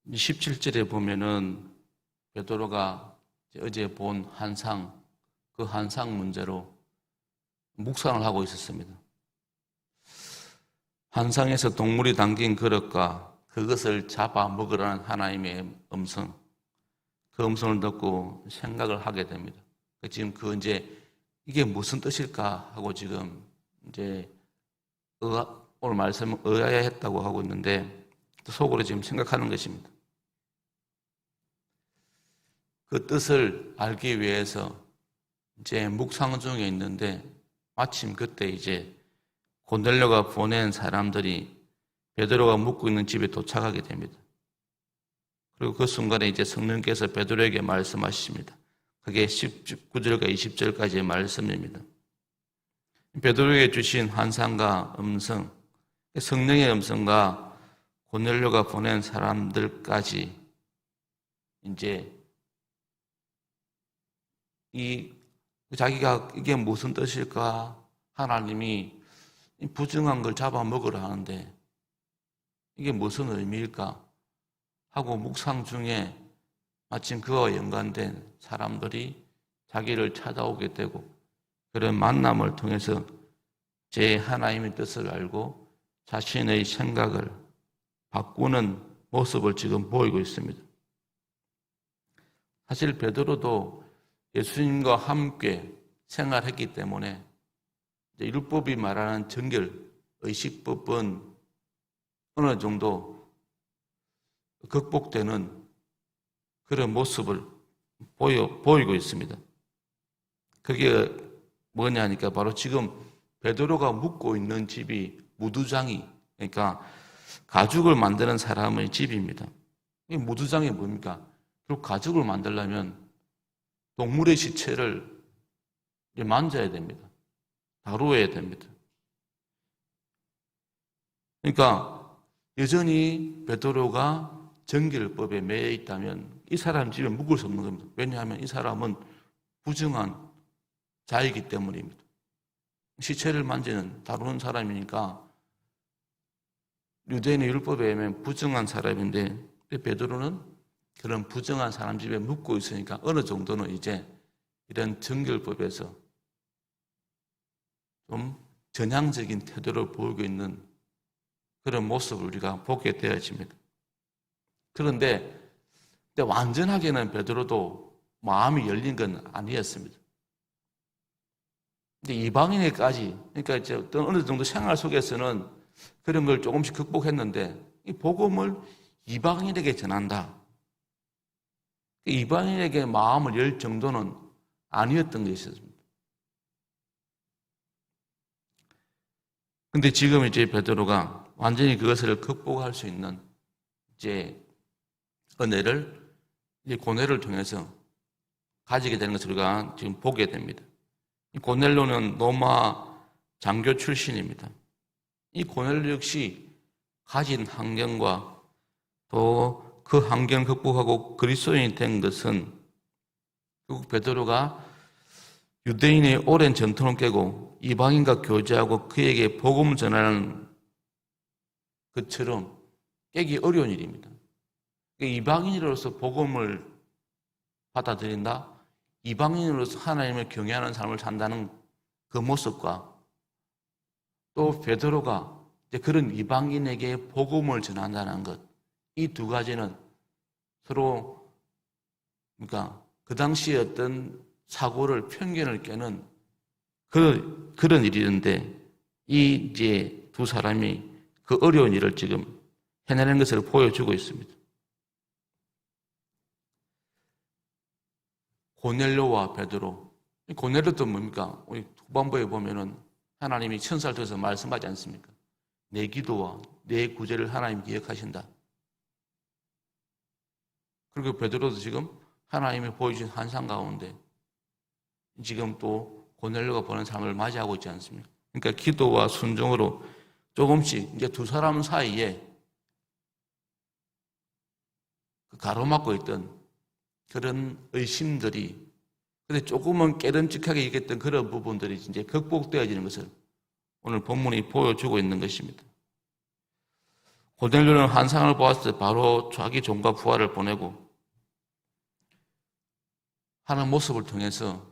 17절에 보면은 베드로가 어제 본 환상, 그 환상 문제로 묵상을 하고 있었습니다. 환상에서 동물이 담긴 그릇과 그것을 잡아 먹으라는 하나님의 음성, 그 음성을 듣고 생각을 하게 됩니다. 지금 이게 무슨 뜻일까 하고 지금 오늘 말씀을 의아해했다고 하고 있는데 속으로 지금 생각하는 것입니다. 그 뜻을 알기 위해서 묵상 중에 있는데 마침 그때 고넬료가 보낸 사람들이 베드로가 묵고 있는 집에 도착하게 됩니다. 그리고 그 순간에 성령께서 베드로에게 말씀하십니다. 그게 19절과 20절까지의 말씀입니다. 베드로에게 주신 환상과 음성, 성령의 음성과 고넬료가 보낸 사람들까지 자기가 이게 무슨 뜻일까? 하나님이 부정한 걸 잡아먹으라 하는데 이게 무슨 의미일까? 하고 묵상 중에 마침 그와 연관된 사람들이 자기를 찾아오게 되고 그런 만남을 통해서 제 하나님의 뜻을 알고 자신의 생각을 바꾸는 모습을 지금 보이고 있습니다. 사실 베드로도 예수님과 함께 생활했기 때문에 율법이 말하는 정결, 의식법은 어느 정도 극복되는 그런 모습을 보이고 있습니다. 그게 뭐냐니까 바로 지금 베드로가 묵고 있는 집이 무두장이, 그러니까 가죽을 만드는 사람의 집입니다. 이 무두장이 뭡니까? 그리고 가죽을 만들려면 동물의 시체를 만져야 됩니다. 다루어야 됩니다. 그러니까 여전히 베드로가 정결법에 매여 있다면 이 사람 집에 묵을 수 없는 겁니다. 왜냐하면 이 사람은 부정한 자이기 때문입니다. 시체를 만지는, 다루는 사람이니까 유대인의 율법에 의하면 부정한 사람인데 베드로는 그런 부정한 사람 집에 묵고 있으니까 어느 정도는 이런 정결법에서 좀 전향적인 태도를 보이고 있는 그런 모습을 우리가 보게 되어집니다. 그런데 완전하게는 베드로도 마음이 열린 건 아니었습니다. 근데 이방인에까지, 그러니까 어떤 어느 정도 생활 속에서는 그런 걸 조금씩 극복했는데 이 복음을 이방인에게 전한다. 이방인에게 마음을 열 정도는 아니었던 것이었습니다. 근데 지금 베드로가 완전히 그것을 극복할 수 있는 은혜를 고넬료를 통해서 가지게 되는 것을 우리가 지금 보게 됩니다. 이 고넬료는 로마 장교 출신입니다. 이 고넬료 역시 가진 환경과 또 그 환경을 극복하고 그리스도인이 된 것은 결국 베드로가 유대인의 오랜 전통을 깨고 이방인과 교제하고 그에게 복음을 전하는 것처럼 깨기 어려운 일입니다. 이방인으로서 복음을 받아들인다? 이방인으로서 하나님을 경외하는 삶을 산다는 그 모습과 또 베드로가 그런 이방인에게 복음을 전한다는 것, 이 두 가지는 서로 그 당시에 어떤 사고를, 편견을 깨는 그런 일이었는데 이 두 사람이 그 어려운 일을 지금 해내는 것을 보여주고 있습니다. 고넬료와 베드로. 고넬료도 뭡니까? 우리 후반부에 보면은 하나님이 천사를 통해서 말씀하지 않습니까? 내 기도와 내 구제를 하나님이 기억하신다. 그리고 베드로도 지금 하나님이 보여주신 환상 가운데 지금 또 고넬료가 보는 삶을 맞이하고 있지 않습니까? 그러니까 기도와 순종으로 조금씩 두 사람 사이에 가로막고 있던 그런 의심들이 근데 조금은 깨름직하게 얘기했던 그런 부분들이 이제 극복되어지는 것을 오늘 본문이 보여주고 있는 것입니다. 고넬료는 환상을 보았을 때 바로 자기 종과 부하를 보내고 하는 모습을 통해서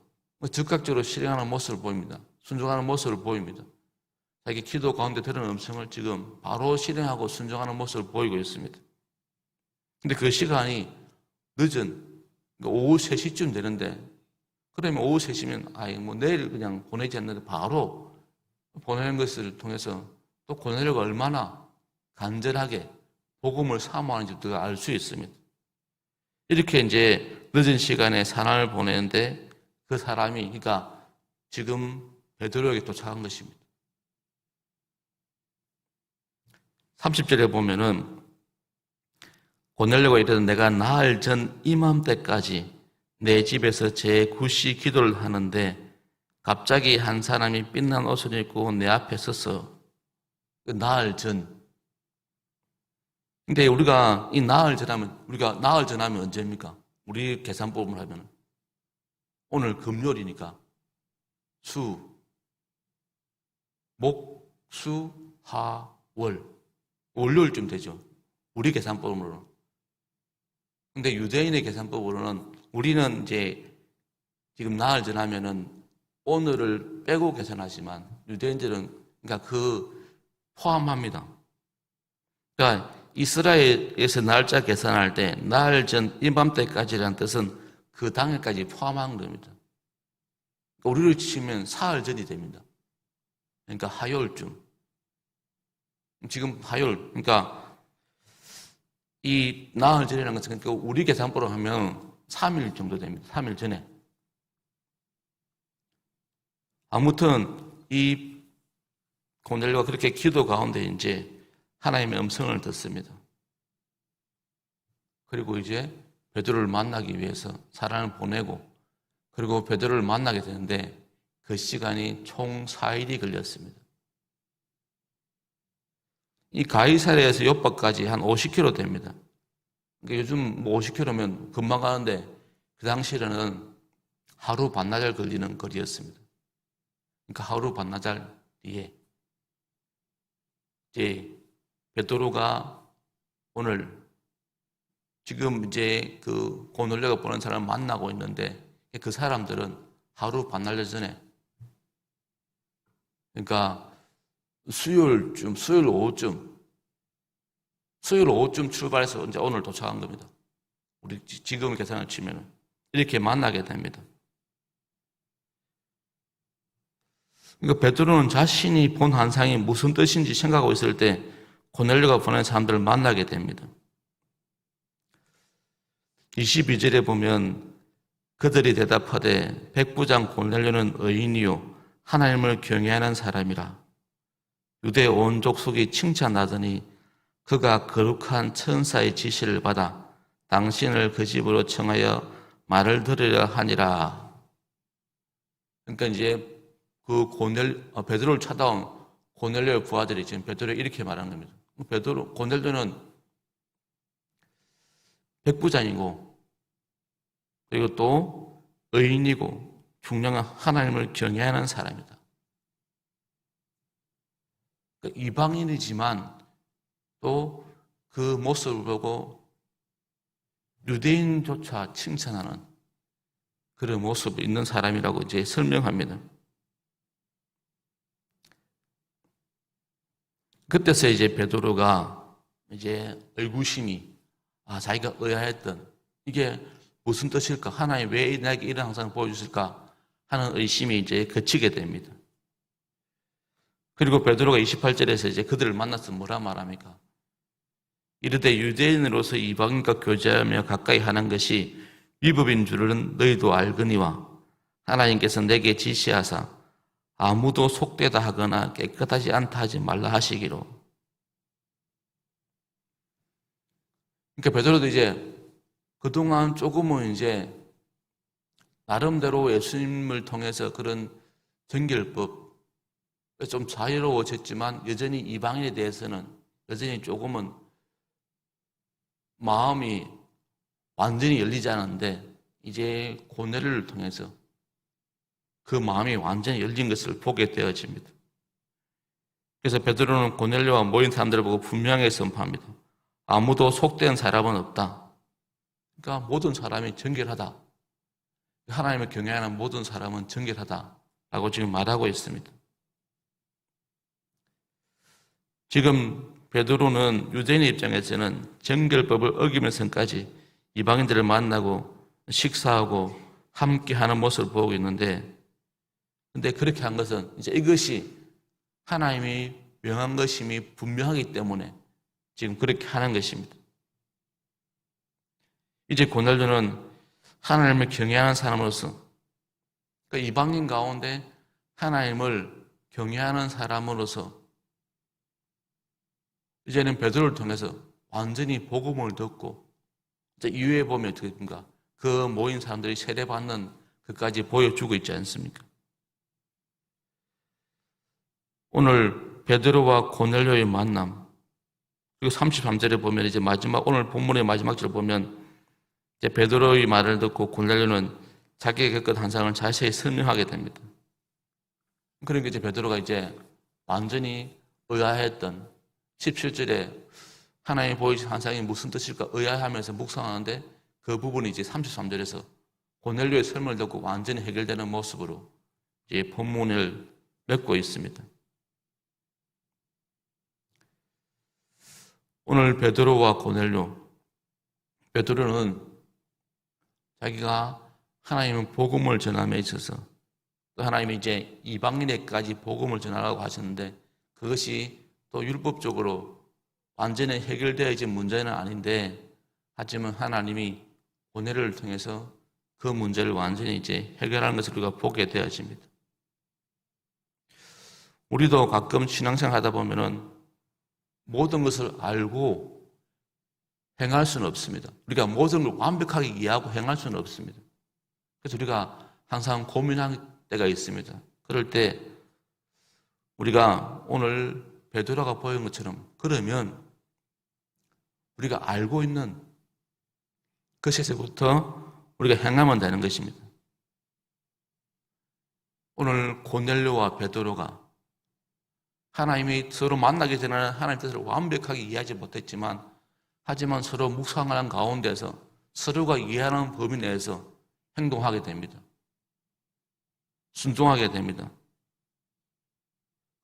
즉각적으로 실행하는 모습을 보입니다. 순종하는 모습을 보입니다. 자기 기도 가운데 들은 음성을 지금 바로 실행하고 순종하는 모습을 보이고 있습니다. 근데 그 시간이 늦은 오후 3시쯤 되는데, 그러면 오후 3시면 뭐 내일 그냥 보내지 않는데 바로 보내는 것을 통해서 또 고넬료가 얼마나 간절하게 복음을 사모하는지 우리가 알 수 있습니다. 이렇게 이제 늦은 시간에 사람을 보내는데 그 사람이, 그러니까 지금 베드로에게 도착한 것입니다. 30절에 보면은 고넬료가 이르되 내가 나흘 전 이맘때까지 내 집에서 제9시 기도를 하는데 갑자기 한 사람이 빛난 옷을 입고 내 앞에 서서, 나흘 전. 근데 우리가 이 나흘 전하면 언제입니까? 우리 계산법을 하면 오늘 금요일이니까 목, 수, 화, 월. 월요일쯤 되죠. 우리 계산법으로는. 근데 유대인의 계산법으로는 우리는 이제 지금 나흘 전하면은 오늘을 빼고 계산하지만 유대인들은 그러니까 포함합니다. 그러니까 이스라엘에서 날짜 계산할 때 나흘 전 이맘때까지라는 뜻은 그 당일까지 포함한 겁니다. 우리를 치면 사흘 전이 됩니다. 그러니까 화요일쯤. 지금 화요일, 그러니까 이 나흘 전이라는 것은 그러니까 우리 계산법으로 하면 3일 정도 됩니다. 3일 전에. 아무튼 이 고넬료가 그렇게 기도 가운데 이제 하나님의 음성을 듣습니다. 그리고 이제 베드로를 만나기 위해서 사람을 보내고, 그리고 베드로를 만나게 되는데 그 시간이 총 4일이 걸렸습니다. 이 가이사랴에서 요빠까지 한 50km 됩니다. 그러니까 요즘 뭐 50km면 금방 가는데 그 당시에는 하루 반나절 걸리는 거리였습니다. 그러니까 하루 반나절 뒤에 이제 베드로가 오늘 지금 이제 그 고넬료가 보낸 사람을 만나고 있는데 그 사람들은 하루 반나절 전에, 그러니까 수요일 오후쯤 출발해서 이제 오늘 도착한 겁니다. 우리 지금 계산을 치면 이렇게 만나게 됩니다. 그러니까 베드로는 자신이 본 환상이 무슨 뜻인지 생각하고 있을 때 고넬료가 보낸 사람들을 만나게 됩니다. 22절에 보면 그들이 대답하되 백부장 고넬료는 의인이요 하나님을 경외하는 사람이라. 유대 온 족속이 칭찬하더니 그가 거룩한 천사의 지시를 받아 당신을 그 집으로 청하여 말을 들으려 하니라. 그러니까 이제 베드로를 찾아온 고넬료의 부하들이 지금 베드로에 이렇게 말하는 겁니다. 고넬료는 백부장이고, 그리고 또 의인이고 중요한 하나님을 경외하는 사람이다. 그러니까 이방인이지만 또 그 모습을 보고 유대인조차 칭찬하는 그런 모습이 있는 사람이라고 이제 설명합니다. 그때서 이제 베드로가 이제 의구심이, 자기가 의아했던 이게 무슨 뜻일까? 하나님 왜 나에게 이런 항상을 보여주실까? 하는 의심이 이제 그치게 됩니다. 그리고 베드로가 28절에서 이제 그들을 만나서 뭐라 말합니까? 이르되 유대인으로서 이방인과 교제하며 가까이 하는 것이 위법인 줄은 너희도 알거니와 하나님께서 내게 지시하사 아무도 속되다 하거나 깨끗하지 않다 하지 말라 하시기로. 그러니까 베드로도 이제 그동안 조금은 이제 나름대로 예수님을 통해서 그런 정결법 좀 자유로워졌지만 여전히 이방인에 대해서는 여전히 조금은 마음이 완전히 열리지 않은데 이제 고넬료를 통해서 그 마음이 완전히 열린 것을 보게 되어집니다. 그래서 베드로는 고넬료와 모인 사람들을 보고 분명하게 선포합니다. 아무도 속된 사람은 없다. 그러니까 모든 사람이 정결하다. 하나님을 경외하는 모든 사람은 정결하다라고 지금 말하고 있습니다. 지금 베드로는 유대인의 입장에서는 정결법을 어기면서까지 이방인들을 만나고 식사하고 함께하는 모습을 보고 있는데, 근데 그렇게 한 것은 이제 이것이 하나님이 명한 것임이 분명하기 때문에 지금 그렇게 하는 것입니다. 이제 고넬료는 하나님을 경외하는 사람으로서, 그 이방인 가운데 하나님을 경외하는 사람으로서 이제는 베드로를 통해서 완전히 복음을 듣고, 이제 이후에 보면 어떻게 됩니까? 그 모인 사람들이 세례받는 그까지 보여주고 있지 않습니까? 오늘 베드로와 고넬료의 만남, 그리고 33절에 보면 이제 마지막, 오늘 본문의 마지막 절을 보면 이제 베드로의 말을 듣고 고넬료는 자기가 겪은 환상을 자세히 설명하게 됩니다. 그러니까 이제 베드로가 이제 완전히 의아했던 17절에 하나님이 보이신 환상이 무슨 뜻일까 의아해하면서 묵상하는데, 그 부분이 이제 33절에서 고넬료의 설명을 듣고 완전히 해결되는 모습으로 이제 본문을 맺고 있습니다. 오늘 베드로와 고넬료, 베드로는 자기가 하나님은 복음을 전함에 있어서, 또 하나님이 이제 이방인에게까지 복음을 전하라고 하셨는데, 그것이 또 율법적으로 완전히 해결되어진 문제는 아닌데, 하지만 하나님이 고넬료를 통해서 그 문제를 완전히 이제 해결하는 것을 우리가 보게 되어집니다. 우리도 가끔 신앙생활 하다 보면은 모든 것을 알고 행할 수는 없습니다. 우리가 모든 걸 완벽하게 이해하고 행할 수는 없습니다. 그래서 우리가 항상 고민할 때가 있습니다. 그럴 때 우리가 오늘 베드로가 보인 것처럼, 그러면 우리가 알고 있는 것에서부터 우리가 행하면 되는 것입니다. 오늘 고넬료와 베드로가 하나님이 서로 만나기 전에는 하나님의 뜻을 완벽하게 이해하지 못했지만, 하지만 서로 묵상하는 가운데서 서로가 이해하는 범위 내에서 행동하게 됩니다. 순종하게 됩니다.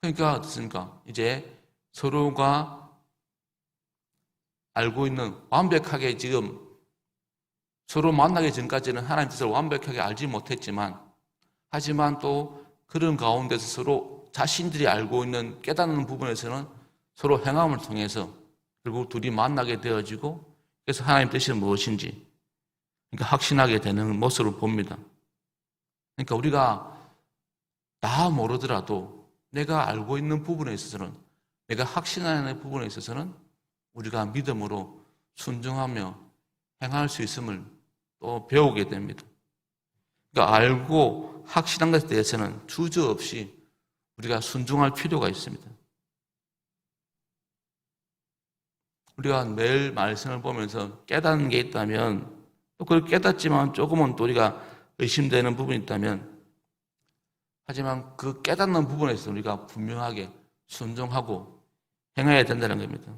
그러니까 어떻습니까? 이제 서로가 알고 있는, 완벽하게 지금 서로 만나기 전까지는 하나님의 뜻을 완벽하게 알지 못했지만, 하지만 또 그런 가운데서 서로 자신들이 알고 있는 깨닫는 부분에서는 서로 행함을 통해서 결국 둘이 만나게 되어지고, 그래서 하나님의 뜻이 무엇인지 그러니까 확신하게 되는 모습을 봅니다. 그러니까 우리가 다 모르더라도 내가 알고 있는 부분에 있어서는, 내가 확신하는 부분에 있어서는 우리가 믿음으로 순종하며 행할 수 있음을 또 배우게 됩니다. 그러니까 알고 확신한 것에 대해서는 주저없이 우리가 순종할 필요가 있습니다. 우리가 매일 말씀을 보면서 깨닫는 게 있다면, 또 그걸 깨닫지만 조금은 또 우리가 의심되는 부분이 있다면, 하지만 그 깨닫는 부분에서 우리가 분명하게 순종하고 행해야 된다는 겁니다.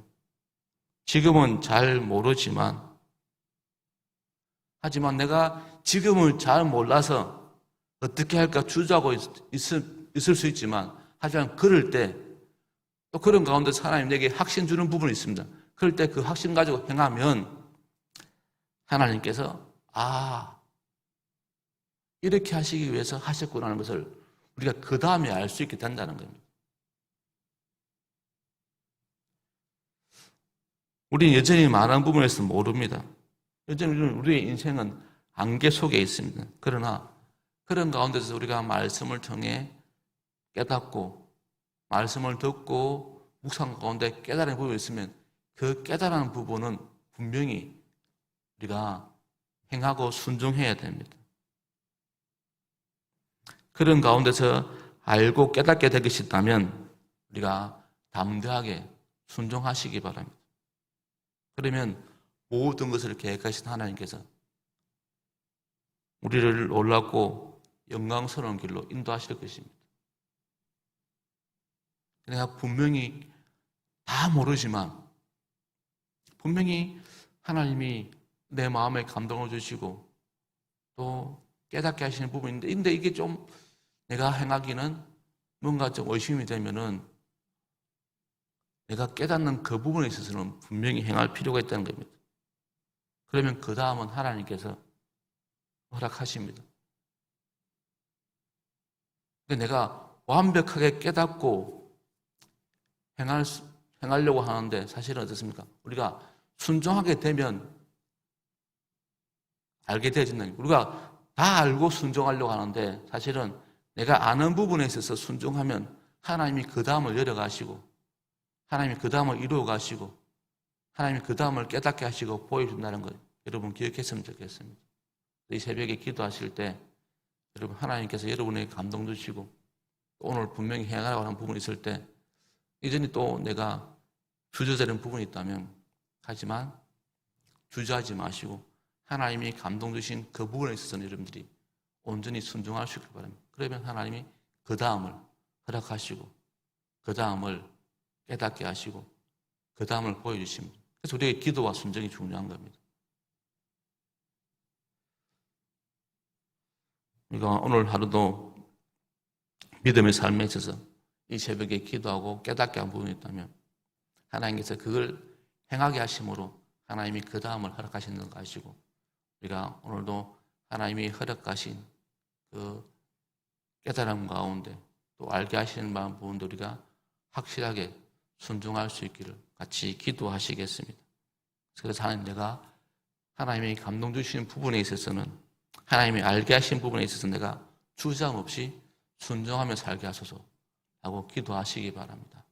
지금은 잘 모르지만, 하지만 내가 지금은 잘 몰라서 어떻게 할까 주저하고 있을 수 있지만, 하지만 그럴 때 또 그런 가운데서 하나님 내게 확신 주는 부분이 있습니다. 그럴 때 그 확신 가지고 행하면 하나님께서 이렇게 하시기 위해서 하셨구나 하는 것을 우리가 그 다음에 알 수 있게 된다는 겁니다. 우리는 여전히 많은 부분에서 모릅니다. 여전히 우리의 인생은 안개 속에 있습니다. 그러나 그런 가운데서 우리가 말씀을 통해 깨닫고, 말씀을 듣고 묵상 가운데 깨달은 부분이 있으면 그 깨달은 부분은 분명히 우리가 행하고 순종해야 됩니다. 그런 가운데서 알고 깨닫게 될 것이 있다면 우리가 담대하게 순종하시기 바랍니다. 그러면 모든 것을 계획하신 하나님께서 우리를 놀랍고 영광스러운 길로 인도하실 것입니다. 내가 분명히 다 모르지만 분명히 하나님이 내 마음에 감동을 주시고 또 깨닫게 하시는 부분인데, 근데 이게 좀 내가 행하기는 뭔가 좀 의심이 되면은 내가 깨닫는 그 부분에 있어서는 분명히 행할 필요가 있다는 겁니다. 그러면 그 다음은 하나님께서 허락하십니다. 근데 내가 완벽하게 깨닫고 행하려고 하는데 사실은 어떻습니까? 우리가 순종하게 되면 알게 되어진다는 거예요. 우리가 다 알고 순종하려고 하는데 사실은 내가 아는 부분에 있어서 순종하면 하나님이 그 다음을 열어가시고 하나님이 그 다음을 이루어가시고 하나님이 그 다음을 깨닫게 하시고 보여준다는 걸 여러분 기억했으면 좋겠습니다. 이 새벽에 기도하실 때 여러분 하나님께서 여러분에게 감동 주시고 오늘 분명히 행하라고 하는 부분이 있을 때 이전에 또 내가 주저되는 부분이 있다면 하지만 주저하지 마시고 하나님이 감동 주신 그 부분에 있어서는 여러분들이 온전히 순종할 수 있길 바랍니다. 그러면 하나님이 그 다음을 허락하시고 그 다음을 깨닫게 하시고 그 다음을 보여주십니다. 그래서 우리의 기도와 순종이 중요한 겁니다. 우리가 오늘 하루도 믿음의 삶에 있어서 이 새벽에 기도하고 깨닫게 한 부분이 있다면 하나님께서 그걸 행하게 하심으로 하나님이 그 다음을 허락하시는 거 아시고 우리가 오늘도 하나님이 허락하신 그 깨달음 가운데 또 알게 하시는 부분도 우리가 확실하게 순종할 수 있기를 같이 기도하시겠습니다. 그래서 하나님, 내가 하나님이 감동 주시는 부분에 있어서는 하나님이 알게 하신 부분에 있어서 내가 주저함 없이 순종하며 살게 하소서 하고 기도하시기 바랍니다.